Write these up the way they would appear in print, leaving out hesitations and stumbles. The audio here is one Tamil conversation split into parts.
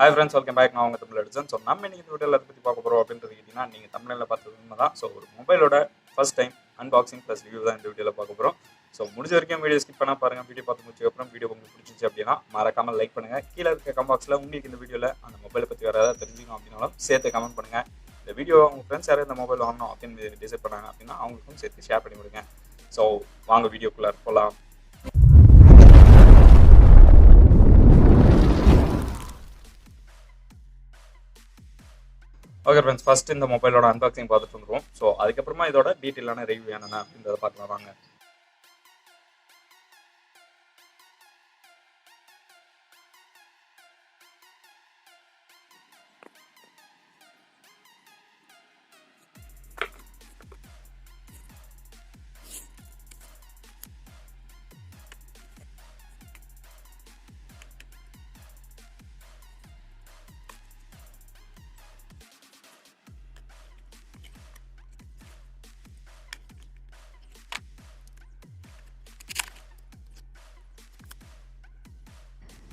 Hi friends, welcome back. நான் உங்க தமிழ் Edison. ஸோ நம்ம இன்னைக்கு இந்த வீடியோவில் அதை பற்றி பார்க்க போகிறோம் அப்படின்றது கேட்டிங்கன்னா நீங்கள் தமிழில் பார்த்தது உண்மை தான். ஸோ ஒரு மொபைலோட first time unboxing plus review தான் இந்த வீடியோவில் பார்க்க போகிறோம். ஸோ முடிஞ்ச வரைக்கும் வீடியோ ஸ்கிப் பண்ணால் பாருங்கள். வீடியோ பார்த்து முடிச்சதுக்கப்புறம் வீடியோ உங்களுக்கு பிடிச்சிச்சு அப்படின்னா மறக்காமல் லைக் பண்ணுங்கள். கீழே இருக்க கமெண்ட் பாக்ஸில் உங்களுக்கு இந்த வீடியோவில் அந்த மொபைலை பற்றி வேறு ஏதாவது தெரிஞ்சுக்கணும் அப்படின்னாலும் சேர்த்து கமெண்ட் பண்ணுங்கள். இந்த வீடியோ உங்கள் ஃப்ரெண்ட்ஸ் யாரும் இந்த மொபைல் வாங்கணும் அப்படின்னு டிசைட் பண்ணாங்க அப்படின்னா அவங்களுக்கும் சேர்த்து ஷேர் பண்ணி விடுங்க. ஸோ வாங்க வீடியோக்குள்ளே போகலாம். ஓகே ஃப்ரெண்ட்ஸ், ஃபர்ஸ்ட் இந்த மொபைலோட அன்பாக்சிங் பார்த்துட்டு வந்துருவோம். ஸோ அதுக்கப்புறமா இதோட டீட்டெயிலான ரிவ்யூ என்னென்ன அப்படின்றத பார்க்கலாம் வாங்க.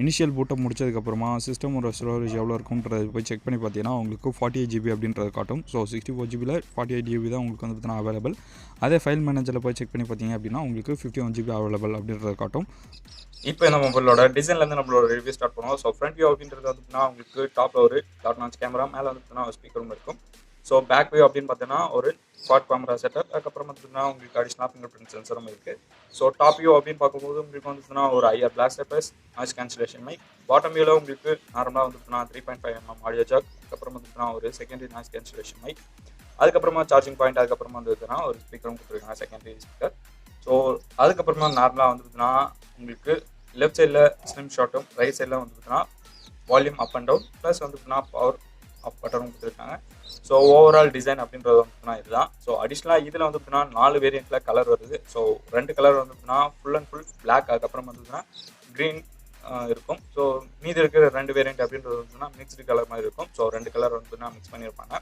இனிஷியல் பூட்டப் முடிச்சதுக்கப்புறமா சிஸ்டமோட ஸ்டோரேஜ் எவ்வளோ இருக்கும்ன்றதை போய் செக் பண்ணி பார்த்தீங்கன்னா உங்களுக்கு 48 GB அப்படின்றது காட்டும். ஸோ 64 GB 48 GB தான் உங்களுக்கு வந்து பார்த்தீங்கன்னா அவைலபிள். அதே ஃபைல் மேனேஜரில் போய் செக் பண்ணி பார்த்தீங்க அப்படின்னா உங்களுக்கு 51 GB அவைலபிள் அப்படின்றத காட்டும். இப்போ இந்த மொபைலோட டிசைன்லேருந்து நம்மளோட ரிவ்யூ ஸ்டார்ட் பண்ணுவோம். ஸோ ஃப்ரண்ட் வியூ அப்படின்றது வந்துன்னா உங்களுக்கு டாப்பில் ஒரு டாட் நாச் கேமரா, மேலே வந்துட்டுனா ஒரு ஸ்பீக்கரும் இருக்கும். ஸோ பேக் வியூ அப்படின்னு பார்த்தீங்கன்னா ஒரு குவாட் கேமரா செட்டப், அதுக்கப்புறம் வந்துட்டுனா உங்களுக்கு அடிஷனல் ஃபிங்கர் பிரிண்ட் சென்சரும் இருக்குது. ஸோ டாப் வியூ அப்படின்னு பார்க்கும்போது உங்களுக்கு வந்துட்டுனா ஒரு ஐஆர் பிளாக் ஸ்டெப்பர்ஸ், நாய்ஸ் கேன்சலேஷன் மைக். பாட்டம் வியூவில் உங்களுக்கு நார்மலாக வந்துட்டுனா 3.5 mm ஆடியோ ஜாக், அதுக்கப்புறம் வந்துட்டுனா ஒரு செகண்டரி நாய்ஸ் கேன்சலேஷன் மைக், அதுக்கப்புறமா சார்ஜிங் பாயிண்ட், அதுக்கப்புறமா வந்துட்டுனா ஒரு ஸ்பீக்கரும் கொடுத்துருக்காங்க, செகண்டரி ஸ்பீக்கர். ஸோ அதுக்கப்புறமா நார்மலாக வந்துட்டுனா உங்களுக்கு லெஃப்ட் சைடில் ஸ்லிம் ஷாட்டும், ரைட் சைடில் வந்துட்டுனா volume up and down plus வந்துட்டுனா பவர் அப் பட்டனும் கொடுத்துருக்காங்க. ஸோ ஓவரால் டிசைன் அப்படின்றது வந்துட்டுனா இதுதான். ஸோ அடிஷ்னலாக இதில் வந்துட்டுனா 4 வேரியண்ட்டில் கலர் வருது. ஸோ 2 கலர் வந்துட்டுனா ஃபுல் அண்ட் ஃபுல் பிளாக், அதுக்கப்புறம் வந்துட்டுனா க்ரீன் இருக்கும். ஸோ மீதி இருக்கிற 2 வேரியண்ட் அப்படின்றது வந்துட்டுனா மிக்ஸ்டு கலர் மாதிரி இருக்கும். ஸோ 2 கலர் வந்துட்டுனா மிக்ஸ் பண்ணியிருப்பாங்க.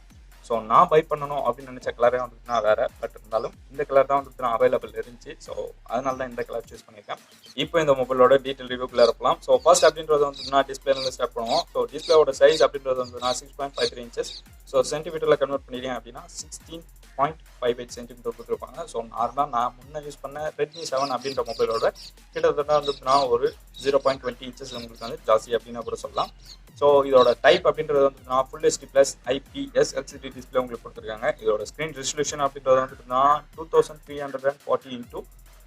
ஸோ நான் பை பண்ணணும் அப்படின்னு நினச்ச கலரே வந்துட்டுனா வேறு, பட் இருந்தாலும் இந்த கலர் தான் வந்துட்டுனா அவைலபிள் இருந்துச்சு. ஸோ அதனால தான் இந்த கலர் சூஸ் பண்ணியிருக்கேன். இப்போ இந்த மொபைலோட டீட்டெயில் ரிவ்யூக்குள்ளே இருக்கலாம். ஸோ ஃபர்ஸ்ட் அப்படின்றது வந்துட்டுனா டிஸ்பிளேல ஸ்டார்ட் பண்ணுவோம். ஸோ டிஸ்பிளேவோட சைஸ் அப்படின்றது வந்துட்டுனா 6.53 inches. ஸோ சென்டிமீட்டரில் கன்வெர்ட் பண்ணிட்டேன் அப்படின்னா 16.58 சென்டிமீட்டர் கொடுத்துருப்பாங்க. ஸோ நார்மலாக நான் முன்னே யூஸ் பண்ண Redmi 7 அப்படின்ற மொபைலோட கிட்டத்தட்ட வந்துட்டுனா ஒரு 0.20 inches உங்களுக்கு வந்து ஜாஸ்தி அப்படின்னு கூட சொல்லலாம். ஸோ இதோட டைப் அப்படின்றது வந்துட்டுனா full HD plus IPS LCD display உங்களுக்கு கொடுத்துருக்காங்க. இதோட ஸ்க்ரீன் ரெசல்யூஷன் அப்படின்றது வந்துட்டுனா 2340 x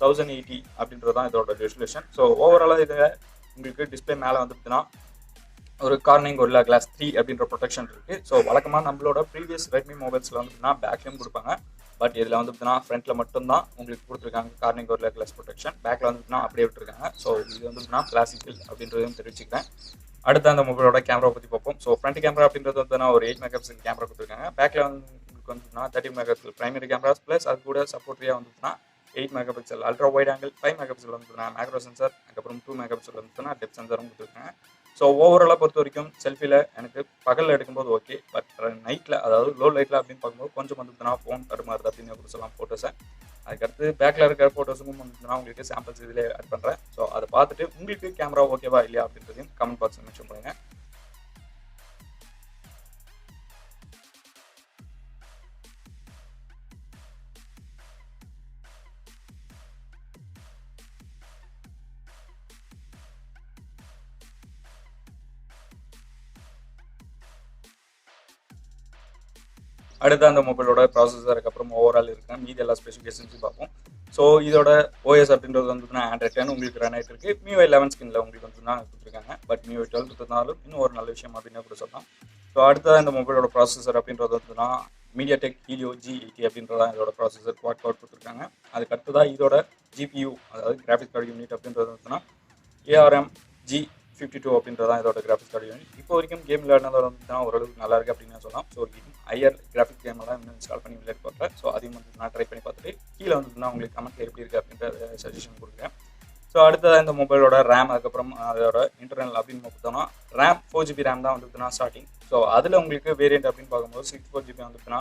1080 அப்படின்றது தான் இதோட ரெசல்யூஷன். ஸோ ஓவராலாக இதில் உங்களுக்கு டிஸ்பிளே மேலே வந்துட்டுனா ஒரு கார்னிங் கொரில்லா கிளாஸ் 3 அப்படின்ற ப்ரொடெக்ஷன் இருக்குது. ஸோ வழக்கமாக நம்மளோட ப்ரீவியஸ் Redmi மொபைல்ஸில் வந்துட்டுனா பேக்லையும் கொடுப்பாங்க, பட் இதில் வந்துட்டுனா ஃப்ரண்ட்டில் மட்டும்தான் உங்களுக்கு கொடுத்துருக்காங்க கார்னிங் கொரில்லா கிளாஸ் ப்ரொடெக்ஷன். பேக்கில் வந்துட்டுனா அப்படியே விட்டுருக்காங்க. ஸோ இது வந்துட்டுனா கிளாசிக்கல் அப்படின்றதையும் தெரிவிச்சுக்கிறேன். அடுத்து அந்த மொபைலோட கேமரா பற்றி பார்ப்போம். ஸோ ஃப்ரண்ட் கேமரா அப்படின்றது வந்துனா ஒரு 8 MP கேமரா கொடுத்துருக்காங்க. பேக்கில் வந்து உங்களுக்கு வந்துட்டுனா 30 MP பிரைமரி கேமராஸ் ப்ளஸ் அது கூட சப்போர்ட்டியாக வந்துட்டுனா 8 MP ultra wide angle, 5 MP வந்துட்டுனா மேக்ரோ சென்சார், அதுக்கப்புறம் 2 MP வந்துட்டுனா டெப்த் சென்சாரும் கொடுத்துருக்காங்க. ஸோ ஓவராலாக பொறுத்த வரைக்கும் செல்ஃபியில் எனக்கு பகலில் எடுக்கும்போது ஓகே, பட் நைட்டில் அதாவது லோ லைட்டில் அப்படின்னு பார்க்கும்போது கொஞ்சம் வந்துட்டுனா ஃபோன் தடுமாறுது அப்படின்னு கூட சொல்லலாம் ஃபோட்டோஸை. அதுக்கடுத்து பேக்கில் இருக்கிற ஃபோட்டோஸுக்கும் வந்துட்டுனா உங்களுக்கு சாம்பிள்ஸ் இதிலே ஆட் பண்ணுறேன். ஸோ அதை பார்த்துட்டு உங்களுக்கு கேமரா ஓகேவா இல்லையா அப்படின்றதையும் கமெண்ட் பாக்ஸில் மென்ஷன் பண்ணுங்கள். அடுத்து அந்த மொபைலோட ப்ராசஸருக்கு அப்புறம் ஓவரால் இருக்கிற மீதி எல்லா ஸ்பெசிஃபிகேஷன்ஸும் பார்ப்போம். ஸோ இதோட OS அப்படின்றது வந்துட்டுனா Android 10 உங்களுக்கு ரன் ஆகிட்டு இருக்கு. MIUI 11 ஸ்கின்ல உங்களுக்கு வந்துட்டுனா கொடுத்துருக்காங்க, பட் MIUI 12 கொடுத்ததுனாலும் இன்னும் ஒரு நல்ல விஷயம் அப்படின்னு கூட சொல்லலாம். ஸோ அடுத்ததான் இந்த மொபைலோட ப்ராசஸர் அப்படின்றது வந்துட்டுனா Mediatek Helio G80 அப்படின்றதான் இதோட ப்ராசஸர் குவாட் கோர் கொடுத்துருக்காங்க. அதுக்கு அடுத்ததாக இதோட GPU அதாவது கிராஃபிக்ஸ் கார்டு யூனிட் அப்படின்றது வந்துட்டுனா ARM G52 அப்படின்றதான் இதோட கிராஃபிக்ஸ் கார்டு யூனிட். இப்போ வரைக்கும் கேம் விளையாடுனதோட வந்துட்டுனா ஓரளவுக்கு நல்லா இருக்குது அப்படின்னு சொல்லலாம். ஸோ ஹையர் கிராஃபிக் கேமெல்லாம் இன்னும் இன்ஸ்டால் பண்ணி விளையாடி பார்க்குறேன். ஸோ அதையும் வந்து நான் ட்ரை பண்ணி பார்த்துட்டு கீழே வந்துட்டுனா உங்களுக்கு கமெண்ட்டில் எப்படி இருக்குது அப்படின்ற சஜஷன் கொடுக்குறேன். ஸோ அடுத்ததாக இந்த மொபைலோட ரேம் அதுக்கப்புறம் அதோட இன்டர்னல் அப்படின்னு பார்த்தோம்னா ரேம் 4 GB ரேம் தான் வந்துட்டுனா ஸ்டார்டிங். ஸோ அதில் உங்களுக்கு வேரியண்ட் அப்படின்னு பார்க்கும்போது 64 GB வந்துட்டுனா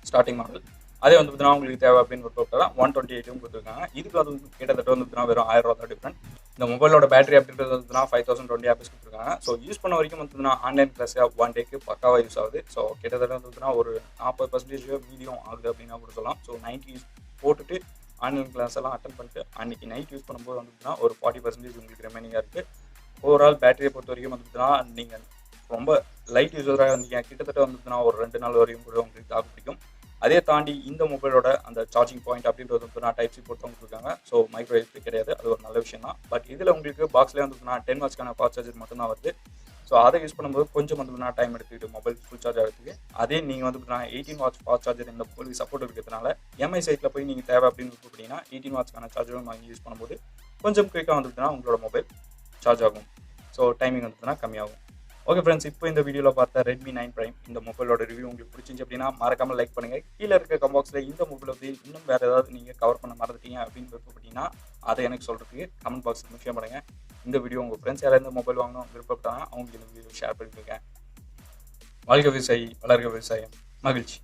ஸ்டார்டிங் மாடல். அதே வந்து பார்த்தீங்கன்னா உங்களுக்கு தேவை அப்படின்னு கொடுத்தா 128 கொடுத்துருக்காங்க. இதுக்கு வந்து கிட்டத்தட்ட வந்து பார்த்தீங்கன்னா வெறும் 1000 ரூபா தான் டிஃப்ரெண்ட். இந்த மொபைலோட பேட்டரி அப்படின்றது வந்து 5020 ஆம்பியர்ஸ் கொடுத்துருக்காங்க. ஸோ யூஸ் பண்ண வரைக்கும் வந்து ஆன்லைன் கிளாஸ் 1 டேக்கு பக்காவாக யூஸ் ஆகுது. ஸோ கிட்டத்தட்ட வந்து ஒரு 40% மீடியம் ஆகுது அப்படின்னா கூட சொல்லலாம். ஸோ 90 யூஸ் போட்டுட்டு ஆன்லைன் கிளாஸ் எல்லாம் அட்டன் பண்ணிட்டு அன்றைக்கி நைட் யூஸ் பண்ணும்போது வந்து ஒரு 40% உங்களுக்கு ரிமைனிங்காக இருக்குது. ஓவரால் பேட்டரியை பொறுத்த வரைக்கும் வந்து நீங்கள் ரொம்ப லைட் யூஸராக இருந்தீங்க கிட்டத்தட்ட வந்து ஒரு 2 நாள் வரையும் கூட உங்களுக்கு தாக்கு பிடிக்கும். அதே தாண்டி இந்த மொபைலோட அந்த சார்ஜிங் பாயிண்ட் அப்படின்றது வந்து டைப் சி போட்டு இருக்காங்க. ஸோ மைக்ரோ எஸ்பி கிடையாது, அது ஒரு நல்ல விஷயம் தான். பட் இதில் உங்களுக்கு பாக்ஸ்லேயே வந்து 10 வாட்ஸ்க்கான ஃபாஸ்ட் சார்ஜர் மட்டும்தான் வருது. ஸோ அதை யூஸ் பண்ணும்போது கொஞ்சம் வந்து டைம் எடுத்துக்கிட்டு மொபைல் ஃபுல் சார்ஜ் ஆகிறதுக்கு. அதே நீங்கள் வந்து 18 வாட்ஸ் ஃபாஸ்ட் சார்ஜர் இந்த மொபைலுக்கு சப்போர்ட் இருக்கிறதுனால எம்ஐ சைட்டில் போய் நீங்கள் தேவை அப்படின்னு போட்டிங்கன்னா 18 வாட்ஸ்க்கான சார்ஜரும் வாங்கி யூஸ் பண்ணும்போது கொஞ்சம் குயிக்காக வந்துட்டுனா உங்களோட மொபைல் சார்ஜ் ஆகும். ஸோ டைமிங் வந்துட்டுனா கம்மியாகும். ஓகே ஃப்ரெண்ட்ஸ், இப்போ இந்த வீடியோவில் பார்த்த Redmi 9 Prime இந்த மொபைலோட ரிவ்யூ உங்களுக்கு பிடிச்சிருந்துச்சு அப்படின்னா மறக்காமல் லைக் பண்ணுங்கள். கீழே இருக்க கமெண்ட்ஸில் இந்த மொபைலை பற்றி இன்னும் வேறு ஏதாவது நீங்கள் கவர் பண்ண மறந்துட்டீங்க அப்படின்னு விருப்பப்பட்டீங்கன்னா அதை எனக்கு சொல்கிறதுக்கு கமெண்ட் பாக்ஸில் முக்கியம் பண்ணுங்கள். இந்த வீடியோ உங்கள் ஃப்ரெண்ட்ஸ் யாராவது மொபைல் வாங்கணும் விருப்பப்பட்டாங்கன்னா அவங்களுக்கு இந்த வீடியோ ஷேர் பண்ணிக்கோங்க. வாழ்க விவசாயி, வளர்க விவசாயம், மகிழ்ச்சி.